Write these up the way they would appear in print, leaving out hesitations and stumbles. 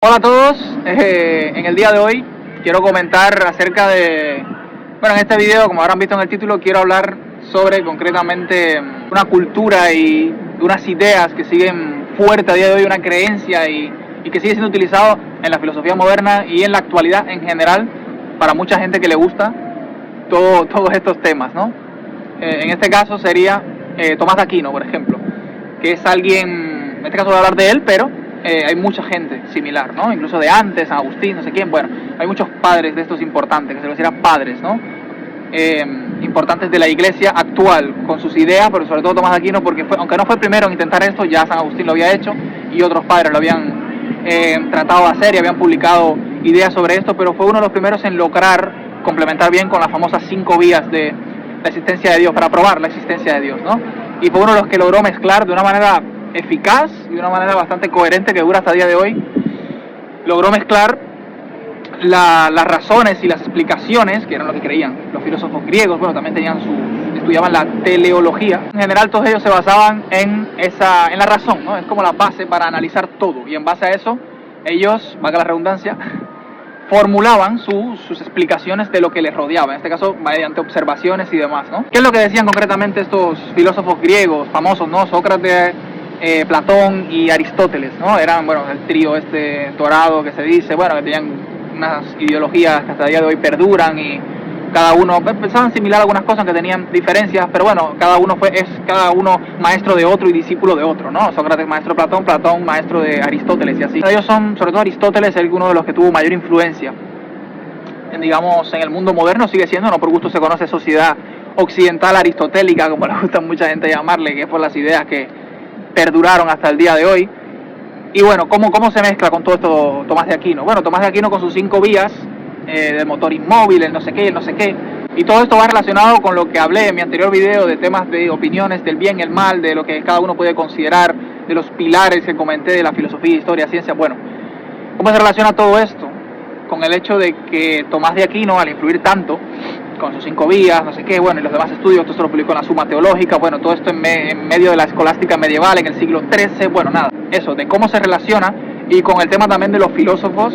Hola a todos, en el día de hoy quiero comentar acerca de, bueno, en este video, como habrán visto en el título, quiero hablar sobre concretamente una cultura y unas ideas que siguen fuerte a día de hoy, una creencia y que sigue siendo utilizado en la filosofía moderna y en la actualidad en general para mucha gente que le gusta todos estos temas, ¿no? En este caso sería Tomás de Aquino, por ejemplo, que es alguien, en este caso voy a hablar de él, pero hay mucha gente similar, ¿no? Incluso de antes, San Agustín, no sé quién, bueno, hay muchos padres de estos importantes, que se los considera padres, ¿no? Importantes de la iglesia actual, con sus ideas, pero sobre todo Tomás de Aquino, porque aunque no fue el primero en intentar esto, ya San Agustín lo había hecho y otros padres lo habían tratado de hacer y habían publicado ideas sobre esto, pero fue uno de los primeros en lograr complementar bien con las famosas 5 vías de la existencia de Dios, para probar la existencia de Dios, ¿no? Y fue uno de los que logró mezclar de una manera eficaz y de una manera bastante coherente, que dura hasta el día de hoy, logró mezclar las razones y las explicaciones, que eran lo que creían los filósofos griegos. Bueno, también estudiaban la teleología. En general todos ellos se basaban en la razón, ¿no? Es como la base para analizar todo, y en base a eso ellos, valga la redundancia, formulaban sus explicaciones de lo que les rodeaba, en este caso mediante observaciones y demás, ¿no? ¿Qué es lo que decían concretamente estos filósofos griegos famosos, ¿no? Sócrates, Platón y Aristóteles, ¿no? Eran, bueno, el trío dorado que se dice, bueno, que tenían unas ideologías que hasta el día de hoy perduran, y cada uno pensaban similar a algunas cosas, que tenían diferencias, pero bueno, cada uno maestro de otro y discípulo de otro, ¿no? Sócrates maestro de Platón, Platón maestro de Aristóteles, y así. Ellos son, sobre todo Aristóteles, uno de los que tuvo mayor influencia digamos, en el mundo moderno. Sigue siendo, no por gusto se conoce sociedad occidental aristotélica, como le gusta mucha gente llamarle, que es por las ideas que perduraron hasta el día de hoy. Y bueno, ¿cómo se mezcla con todo esto Tomás de Aquino? Bueno, Tomás de Aquino con sus 5 vías, del motor inmóvil, el no sé qué, y todo esto va relacionado con lo que hablé en mi anterior video, de temas de opiniones, del bien y el mal, de lo que cada uno puede considerar, de los pilares que comenté de la filosofía, historia, ciencia. Bueno, ¿cómo se relaciona todo esto con el hecho de que Tomás de Aquino, al influir tanto con sus 5 vías, no sé qué, bueno, y los demás estudios, esto se lo publicó en la Suma Teológica, bueno, todo esto en medio de la escolástica medieval en el siglo XIII, bueno, nada, eso, de cómo se relaciona, y con el tema también de los filósofos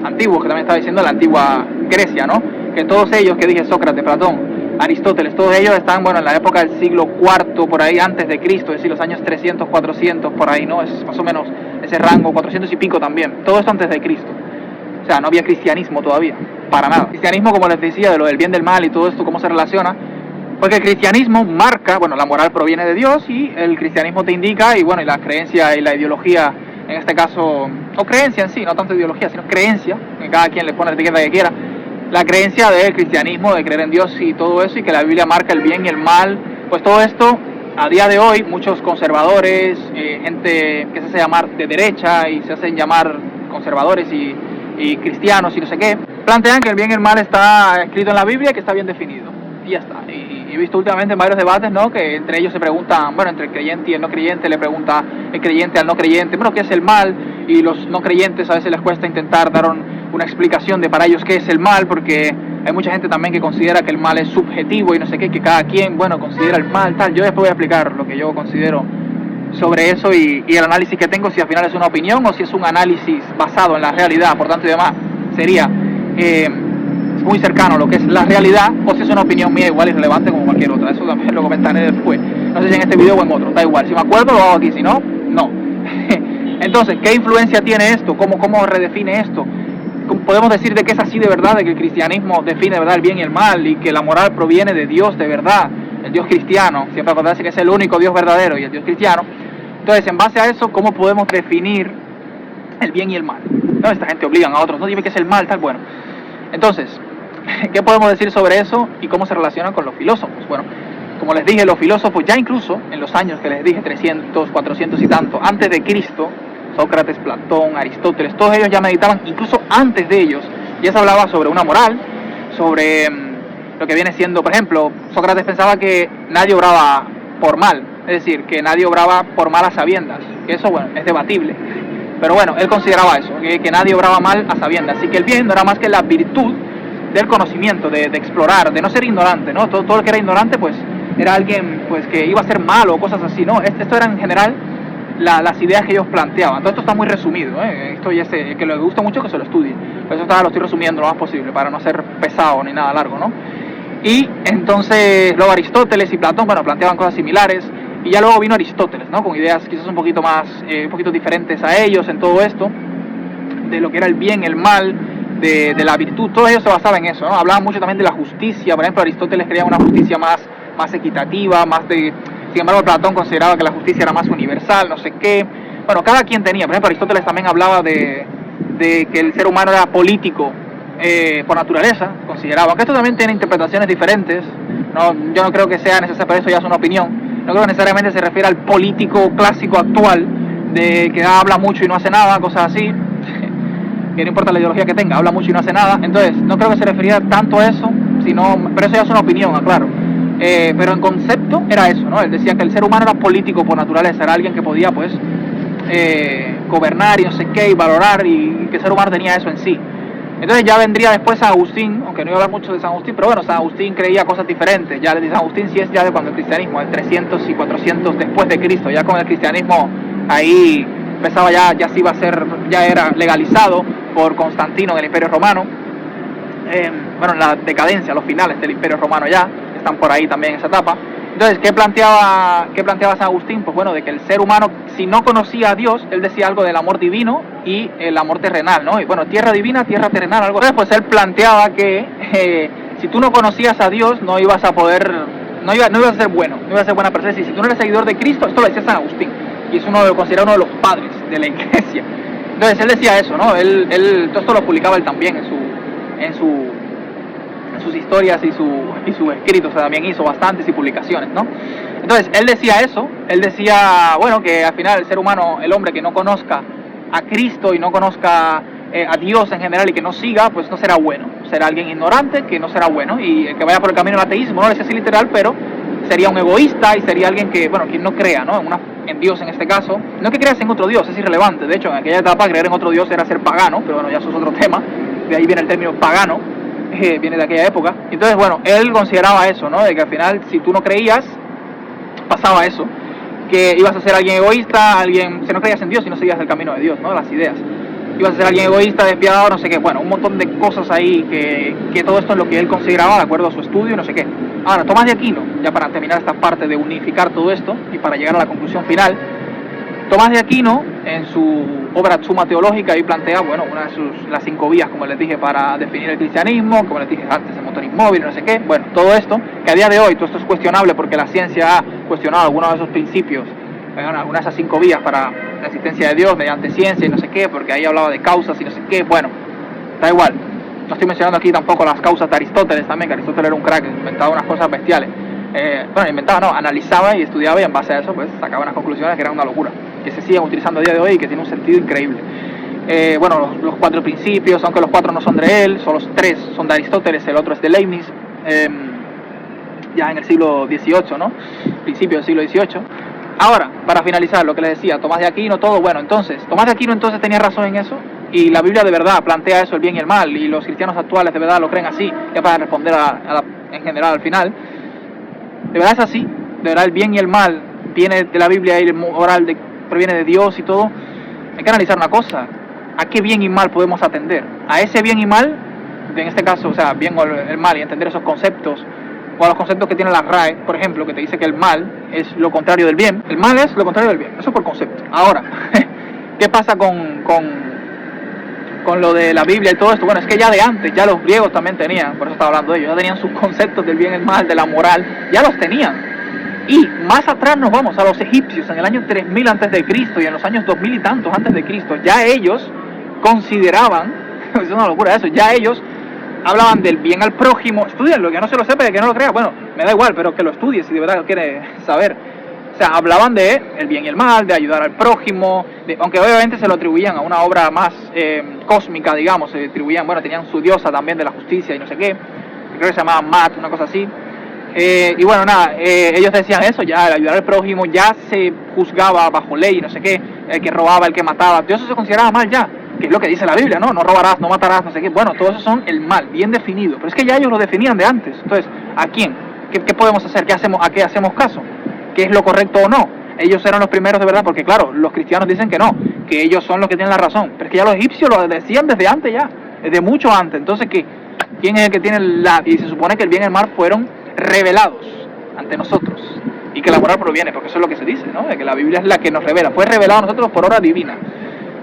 antiguos, que también estaba diciendo la antigua Grecia, ¿no? Que todos ellos que dije, Sócrates, Platón, Aristóteles, todos ellos están, bueno, en la época del siglo IV, por ahí, antes de Cristo, es decir, los años 300, 400, por ahí, ¿no? Es más o menos ese rango, 400 y pico también, todo esto antes de Cristo. O sea, no había cristianismo todavía, para nada. Cristianismo, como les decía, de lo del bien, del mal y todo esto, cómo se relaciona, porque el cristianismo marca, bueno, la moral proviene de Dios, y el cristianismo te indica, y bueno, y la creencia y la ideología, en este caso, o creencia en sí, no tanto ideología, sino creencia, que cada quien le pone la etiqueta que quiera, la creencia del cristianismo, de creer en Dios y todo eso, y que la Biblia marca el bien y el mal, pues todo esto, a día de hoy, muchos conservadores, gente que se hace llamar de derecha y se hacen llamar conservadores y cristianos y no sé qué, plantean que el bien y el mal está escrito en la Biblia y que está bien definido, y ya está. Y he visto últimamente en varios debates, ¿no?, que entre ellos se preguntan, bueno, entre el creyente y el no creyente, le pregunta el creyente al no creyente, bueno, ¿qué es el mal? Y los no creyentes a veces les cuesta intentar dar una explicación de para ellos qué es el mal, porque hay mucha gente también que considera que el mal es subjetivo y no sé qué, que cada quien, bueno, considera el mal, tal. Yo después voy a explicar lo que yo considero sobre eso, y el análisis que tengo, si al final es una opinión o si es un análisis basado en la realidad, por tanto y demás, sería muy cercano a lo que es la realidad, o si es una opinión mía igual irrelevante como cualquier otra. Eso también lo comentaré después, no sé si en este video o en otro, da igual, si me acuerdo lo hago aquí, si no, no. Entonces, ¿qué influencia tiene esto? ¿Cómo redefine esto? ¿Podemos decir de que es así de verdad, de que el cristianismo define de verdad el bien y el mal, y que la moral proviene de Dios de verdad, el Dios cristiano? Siempre acordarse que es el único Dios verdadero y el Dios cristiano. Entonces, en base a eso, ¿cómo podemos definir el bien y el mal? ¿No? Esta gente obligan a otros, no, dime qué es el mal, tal. Bueno, entonces, ¿qué podemos decir sobre eso y cómo se relaciona con los filósofos? Bueno, como les dije, los filósofos, ya incluso en los años que les dije, 300, 400 y tanto, antes de Cristo, Sócrates, Platón, Aristóteles, todos ellos ya meditaban, incluso antes de ellos, ya se hablaba sobre una moral, sobre lo que viene siendo, por ejemplo, Sócrates pensaba que nadie obraba por mal, es decir, que nadie obraba por malas sabiendas, que eso, bueno, es debatible, pero bueno, él consideraba eso, que nadie obraba mal a sabiendas, así que el bien no era más que la virtud del conocimiento, de explorar, de no ser ignorante, ¿no? Todo el que era ignorante, pues, era alguien, pues, que iba a ser malo o cosas así, ¿no? Esto era en general las ideas que ellos planteaban. Todo esto está muy resumido, esto ya sé, que le gusta mucho que se lo estudie. Por eso lo estoy resumiendo lo más posible, para no ser pesado ni nada largo, ¿no? Y entonces luego Aristóteles y Platón, bueno, planteaban cosas similares. Y ya luego vino Aristóteles, ¿no? Con ideas quizás un poquito más, un poquito diferentes a ellos en todo esto, de lo que era el bien, el mal, de la virtud. Todos ellos se basaban en eso, ¿no? Hablaban mucho también de la justicia. Por ejemplo, Aristóteles creía una justicia más equitativa, más de... Sin embargo, Platón consideraba que la justicia era más universal, no sé qué. Bueno, cada quien tenía. Por ejemplo, Aristóteles también hablaba de que el ser humano era político por naturaleza, consideraba. Aunque esto también tiene interpretaciones diferentes, ¿no? Yo no creo que sea necesario, pero eso ya es una opinión. No creo que necesariamente se refiere al político clásico actual, de que habla mucho y no hace nada, cosas así, que no importa la ideología que tenga, habla mucho y no hace nada. Entonces, no creo que se refiriera tanto a eso, pero eso ya es una opinión, aclaro. Pero en concepto era eso, ¿no? Él decía que el ser humano era político por naturaleza, era alguien que podía, pues, gobernar y no sé qué, y valorar, y que el ser humano tenía eso en sí. Entonces ya vendría después San Agustín, aunque no iba a hablar mucho de San Agustín, pero bueno, San Agustín creía cosas diferentes. Ya de San Agustín sí es ya de cuando el cristianismo, el 300 y 400 después de Cristo, ya con el cristianismo ahí empezaba ya sí iba a ser, ya era legalizado por Constantino en el Imperio Romano. Bueno, la decadencia, los finales del Imperio Romano ya, están por ahí también en esa etapa. Entonces, ¿qué planteaba San Agustín? Pues bueno, de que el ser humano, si no conocía a Dios, él decía algo del amor divino y el amor terrenal, ¿no? Y bueno, tierra divina, tierra terrenal, algo. Entonces, pues él planteaba que si tú no conocías a Dios, no ibas a poder, no ibas a ser bueno, no ibas a ser buena persona. Si tú no eres seguidor de Cristo, esto lo decía San Agustín, y es lo considera uno de los padres de la iglesia. Entonces, él decía eso, ¿no? Todo esto lo publicaba él también en sus historias y sus escritos, o sea, también hizo bastantes y publicaciones, ¿no? Entonces, él decía eso, él decía, bueno, que al final el ser humano, el hombre que no conozca a Cristo y no conozca a Dios en general y que no siga, pues no será bueno, será alguien ignorante que no será bueno, y el que vaya por el camino del ateísmo, no lo dice así literal, pero sería un egoísta y sería alguien que, bueno, quien no crea, ¿no? En Dios en este caso, no que creas en otro Dios, es irrelevante, de hecho en aquella etapa creer en otro Dios era ser pagano, pero bueno, ya eso es otro tema, de ahí viene el término pagano, viene de aquella época. Entonces, bueno, él consideraba eso, ¿no? De que al final, si tú no creías, pasaba eso, que ibas a ser alguien egoísta, si no creías en Dios y no seguías el camino de Dios, ¿no? Las ideas. Ibas a ser alguien egoísta, despiadado, no sé qué, bueno, un montón de cosas ahí que todo esto es lo que él consideraba de acuerdo a su estudio, no sé qué. Ahora, Tomás de Aquino, ya para terminar esta parte de unificar todo esto y para llegar a la conclusión final, Tomás de Aquino, en su obra Suma Teológica, ahí plantea, bueno, las 5 vías, como les dije, para definir el cristianismo, como les dije antes, el motor inmóvil, no sé qué, bueno, todo esto, que a día de hoy todo esto es cuestionable porque la ciencia ha cuestionado algunos de esos principios, algunas de esas 5 vías para la existencia de Dios mediante ciencia y no sé qué, porque ahí hablaba de causas y no sé qué, bueno, da igual. No estoy mencionando aquí tampoco las causas de Aristóteles también, que Aristóteles era un crack, inventaba unas cosas bestiales. Analizaba y estudiaba y en base a eso pues sacaba unas conclusiones que eran una locura, que se siguen utilizando a día de hoy y que tienen un sentido increíble. Los 4 principios, aunque los 4 no son de él, son los 3 son de Aristóteles, el otro es de Leibniz, ya en el siglo XVIII, ¿no? Principio del siglo XVIII. Ahora, para finalizar, lo que les decía, Tomás de Aquino, todo, bueno, entonces, Tomás de Aquino entonces tenía razón en eso, y la Biblia de verdad plantea eso, el bien y el mal, y los cristianos actuales de verdad lo creen así, ya para responder en general al final. De verdad es así, de verdad el bien y el mal viene de la Biblia y el moral proviene de Dios y todo. Hay que analizar una cosa, ¿a qué bien y mal podemos atender? A ese bien y mal, en este caso, o sea, bien o el mal, y entender esos conceptos, o a los conceptos que tiene la RAE, por ejemplo, que te dice que el mal es lo contrario del bien. El mal es lo contrario del bien, eso por concepto. Ahora, ¿qué pasa con lo de la Biblia y todo esto? Bueno, es que ya de antes, ya los griegos también tenían, por eso estaba hablando de ellos, ya tenían sus conceptos del bien y el mal, de la moral, ya los tenían. Y más atrás nos vamos a los egipcios, en el año 3000 antes de Cristo y en los años 2000 y tantos antes de Cristo, ya ellos consideraban, es una locura eso, ya ellos hablaban del bien al prójimo. Estudienlo, que no se lo sepa, que no lo crea, bueno, me da igual, pero que lo estudie si de verdad lo quiere saber. O sea, hablaban de el bien y el mal, de ayudar al prójimo, aunque obviamente se lo atribuían a una obra más cósmica, digamos, se atribuían, bueno, tenían su diosa también de la justicia y no sé qué, creo que se llamaba Mat, una cosa así. Y bueno, nada, ellos decían eso, ya el ayudar al prójimo ya se juzgaba bajo ley, no sé qué, el que robaba, el que mataba, todo eso se consideraba mal ya, que es lo que dice la Biblia, ¿no? No robarás, no matarás, no sé qué, bueno, todo eso son el mal, bien definido, pero es que ya ellos lo definían de antes. Entonces, ¿a quién? ¿Qué podemos hacer? ¿A qué hacemos caso? ¿Qué es lo correcto o no? ellos eran los primeros de verdad, porque claro, los cristianos dicen que no, que ellos son los que tienen la razón, pero es que ya los egipcios lo decían desde antes ya, desde mucho antes. Entonces, ¿quién es el que tiene y se supone que el bien y el mal fueron revelados ante nosotros, y que la moral proviene, porque eso es lo que se dice, ¿no? De que la Biblia es la que nos revela, fue revelado a nosotros por obra divina.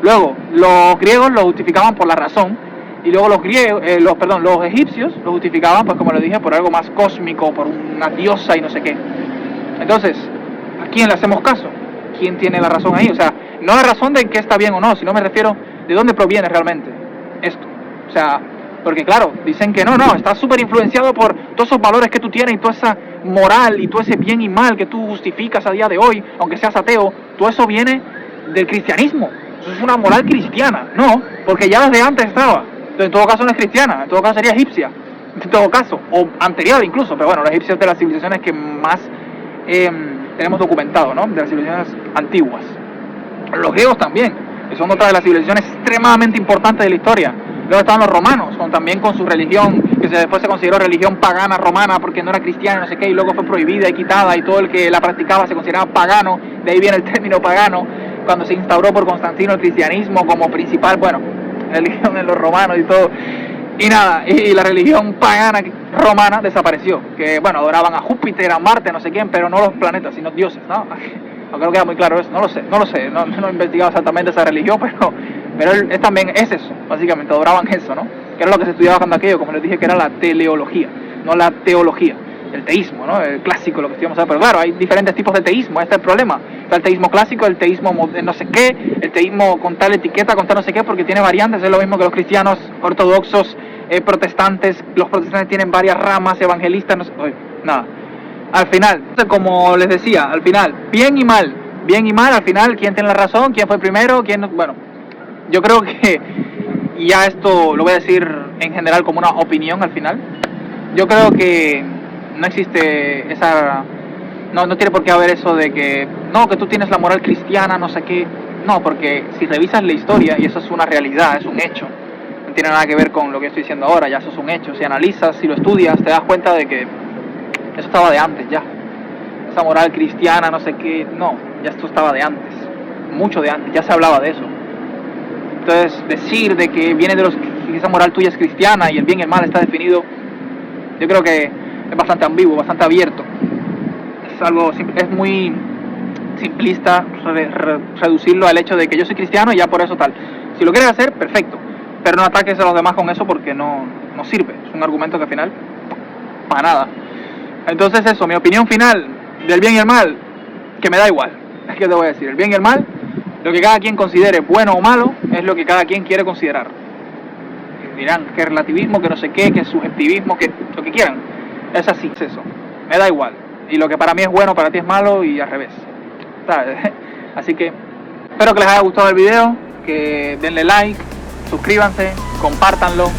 Luego, los griegos lo justificaban por la razón, y luego los egipcios lo justificaban, pues como les dije, por algo más cósmico, por una diosa y no sé qué. Entonces, ¿a quién le hacemos caso? ¿Quién tiene la razón ahí? O sea, no la razón de que está bien o no, sino me refiero de dónde proviene realmente esto. O sea, porque claro, dicen que no, está súper influenciado por todos esos valores que tú tienes y toda esa moral y todo ese bien y mal que tú justificas a día de hoy, aunque seas ateo, todo eso viene del cristianismo. Eso es una moral cristiana, no, porque ya desde antes estaba. Entonces, en todo caso no es cristiana, en todo caso sería egipcia, en todo caso, o anterior incluso, pero bueno, la egipcia es de las civilizaciones que más tenemos documentado, ¿no? De las civilizaciones antiguas. Los griegos también, que son otra de las civilizaciones extremadamente importantes de la historia. Luego estaban los romanos, también con su religión, que después se consideró religión pagana romana porque no era cristiana, no sé qué, y luego fue prohibida y quitada, y todo el que la practicaba se consideraba pagano. De ahí viene el término pagano, cuando se instauró por Constantino el cristianismo como principal, bueno, religión en los romanos y todo. Y nada, y la religión pagana romana desapareció, que bueno, adoraban a Júpiter, a Marte, no sé quién, pero no los planetas, sino dioses, ¿no? Aunque no queda muy claro eso, no lo sé, no he investigado exactamente esa religión, pero también es eso, básicamente, adoraban eso, ¿no? Que era lo que se estudiaba cuando aquello, como les dije, que era la teleología, no la teología, el teísmo, ¿no? El clásico, lo que estudiamos ahora, pero claro, hay diferentes tipos de teísmo, este es el problema. Está el teísmo clásico, el teísmo no sé qué, el teísmo con tal etiqueta, con tal no sé qué, porque tiene variantes, es lo mismo que los cristianos ortodoxos, protestantes, los protestantes tienen varias ramas, evangelistas, no sé, nada. Al final, como les decía, al final, bien y mal, al final, ¿quién tiene la razón? ¿Quién fue primero? Bueno, yo creo que, y ya esto lo voy a decir en general como una opinión al final, yo creo que no existe esa, no tiene por qué haber eso de que, no, que tú tienes la moral cristiana, no sé qué, no, porque si revisas la historia, y eso es una realidad, es un hecho, no tiene nada que ver con lo que estoy diciendo ahora, ya eso es un hecho, si analizas, si lo estudias, te das cuenta de que eso estaba de antes ya. Esa moral cristiana, no sé qué, no, ya esto estaba de antes, mucho de antes, ya se hablaba de eso. Entonces, decir de que viene de que esa moral tuya es cristiana y el bien y el mal está definido, yo creo que es bastante ambiguo, bastante abierto. Es muy simplista reducirlo al hecho de que yo soy cristiano y ya por eso tal. Si lo quieres hacer, perfecto, pero no ataques a los demás con eso porque no sirve. Es un argumento que al final, para nada. Entonces eso, mi opinión final del bien y el mal, que me da igual, es que te voy a decir, el bien y el mal, lo que cada quien considere bueno o malo, es lo que cada quien quiere considerar. Dirán que relativismo, que no sé qué, que subjetivismo, que lo que quieran, es así, es eso, me da igual, y lo que para mí es bueno, para ti es malo, y al revés, ¿sabes? Así que, espero que les haya gustado el video, que denle like, suscríbanse, compártanlo,